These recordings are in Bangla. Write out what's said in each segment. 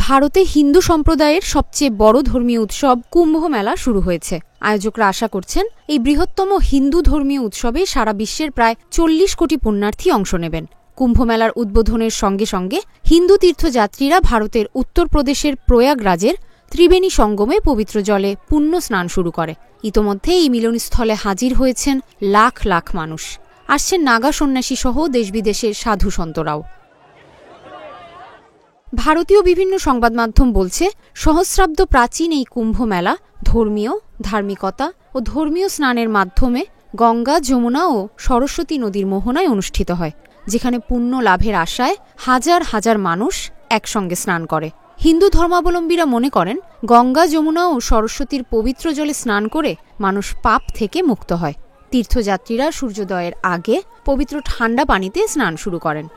ভারতে হিন্দু সম্প্রদায়ের সবচেয়ে বড় ধর্মীয় উৎসব কুম্ভ মেলা শুরু হয়েছে। আয়োজকরা আশা করছেন এই বৃহত্তম হিন্দু ধর্মীয় উৎসবে সারা বিশ্বের প্রায় 40 কোটি পুণ্যার্থী অংশ নেবেন। কুম্ভ মেলার উদ্বোধনের সঙ্গে সঙ্গে হিন্দু তীর্থযাত্রীরা ভারতের উত্তরপ্রদেশের প্রয়াগরাজের ত্রিবেণী সঙ্গমে পবিত্র জলে পুণ্য স্নান শুরু করে। ইতোমধ্যে এই মিলনস্থলে হাজির হয়েছেন লাখ লাখ মানুষ। আসছেন নাগা সন্ন্যাসী সহ দেশ বিদেশের সাধু সন্তরাও। ভারতীয় বিভিন্ন সংবাদ মাধ্যম বলছে, সহস্রাব্দ প্রাচীন এই কুম্ভ মেলা ধর্মীয়, ধার্মিকতা ও ধর্মীয় স্নানের মাধ্যমে গঙ্গা, যমুনা ও সরস্বতী নদীর মোহনায় অনুষ্ঠিত হয়, যেখানে পুণ্য লাভের আশায় হাজার হাজার মানুষ একসঙ্গে স্নান করে। হিন্দু ধর্মাবলম্বীরা মনে করেন, গঙ্গা, যমুনা ও সরস্বতীর পবিত্র জলে স্নান করে মানুষ পাপ থেকে মুক্ত হয়। তীর্থযাত্রীরা সূর্যোদয়ের আগে পবিত্র ঠান্ডা পানিতে স্নান শুরু করেন।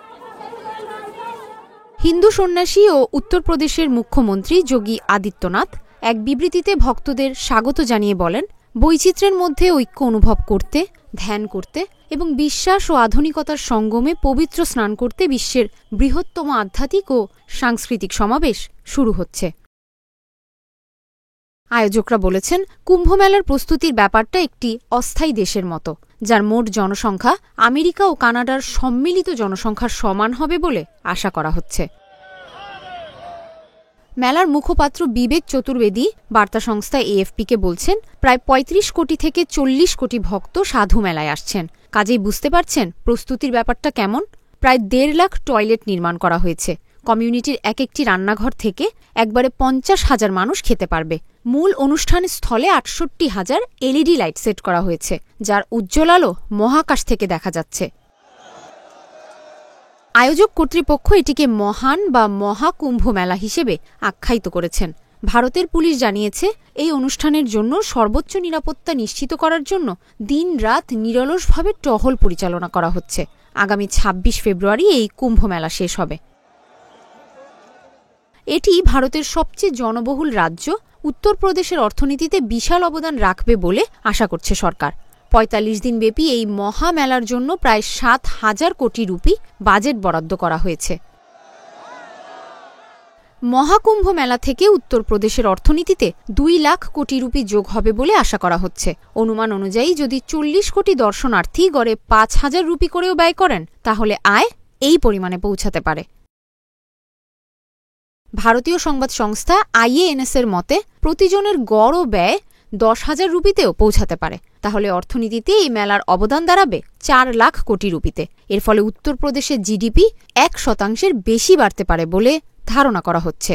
হিন্দু সন্ন্যাসী ও উত্তরপ্রদেশের মুখ্যমন্ত্রী যোগী আদিত্যনাথ এক বিবৃতিতে ভক্তদের স্বাগত জানিয়ে বলেন, বৈচিত্র্যের মধ্যে ঐক্য অনুভব করতে, ধ্যান করতে এবং বিশ্বাস ও আধুনিকতার সঙ্গমে পবিত্র স্নান করতে বিশ্বের বৃহত্তম আধ্যাত্মিক ও সাংস্কৃতিক সমাবেশ শুরু হচ্ছে। আয়োজকরা বলেছেন, কুম্ভমেলার প্রস্তুতির ব্যাপারটা একটি অস্থায়ী দেশের মতো, যার মোট জনসংখ্যা আমেরিকা ও কানাডার সম্মিলিত জনসংখ্যার সমান হবে বলে আশা করা হচ্ছে। মেলার মুখপাত্র বিবেক চতুর্বেদী বার্তা সংস্থা এএফপিকে বলছেন, প্রায় 35 কোটি থেকে 40 কোটি ভক্ত সাধু মেলায় আসছেন। কাজেই বুঝতে পারছেন প্রস্তুতির ব্যাপারটা কেমন। প্রায় 1.5 লাখ টয়লেট নির্মাণ করা হয়েছে। কমিউনিটির এক একটি রান্নাঘর থেকে একবারে 50,000 মানুষ খেতে পারবে। মূল অনুষ্ঠান স্থলে 68,000 এলইডি লাইট সেট করা হয়েছে, যার উজ্জ্বল আলো মহাকাশ থেকে দেখা যাচ্ছে। আয়োজক কর্তৃপক্ষ এটিকে মহান বা মহাকুম্ভ মেলা হিসেবে আখ্যায়িত করেছেন। ভারতের পুলিশ জানিয়েছে, এই অনুষ্ঠানের জন্য সর্বোচ্চ নিরাপত্তা নিশ্চিত করার জন্য দিন-রাত নিরলসভাবে টহল পরিচালনা করা হচ্ছে। আগামী 26 ফেব্রুয়ারি এই কুম্ভ মেলা শেষ হবে। এটি ভারতের সবচেয়ে জনবহুল রাজ্য উত্তরপ্রদেশের অর্থনীতিতে বিশাল অবদান রাখবে বলে আশা করছে সরকার। 45 দিনব্যাপী এই মহা মেলার জন্য প্রায় 7,000 কোটি রুপি বাজেট বরাদ্দ করা হয়েছে। মহাকুম্ভ মেলা থেকে উত্তরপ্রদেশের অর্থনীতিতে 2 লাখ কোটি রুপি যোগ হবে বলে আশা করা হচ্ছে। অনুমান অনুযায়ী যদি 40 কোটি দর্শনার্থী গড়ে 5,000 রুপি করেও ব্যয় করেন, তাহলে আয় এই পরিমাণে পৌঁছাতে পারে। ভারতীয় সংবাদ সংস্থা আইএএনএস-এর মতে, প্রতিজনের গড় ব্যয় 10,000 রুপিতেও পৌঁছাতে পারে। তাহলে অর্থনীতিতে এই মেলার অবদান দাঁড়াবে 4 লাখ কোটি রুপিতে। এর ফলে উত্তরপ্রদেশের জিডিপি 1% বেশি বাড়তে পারে বলে ধারণা করা হচ্ছে।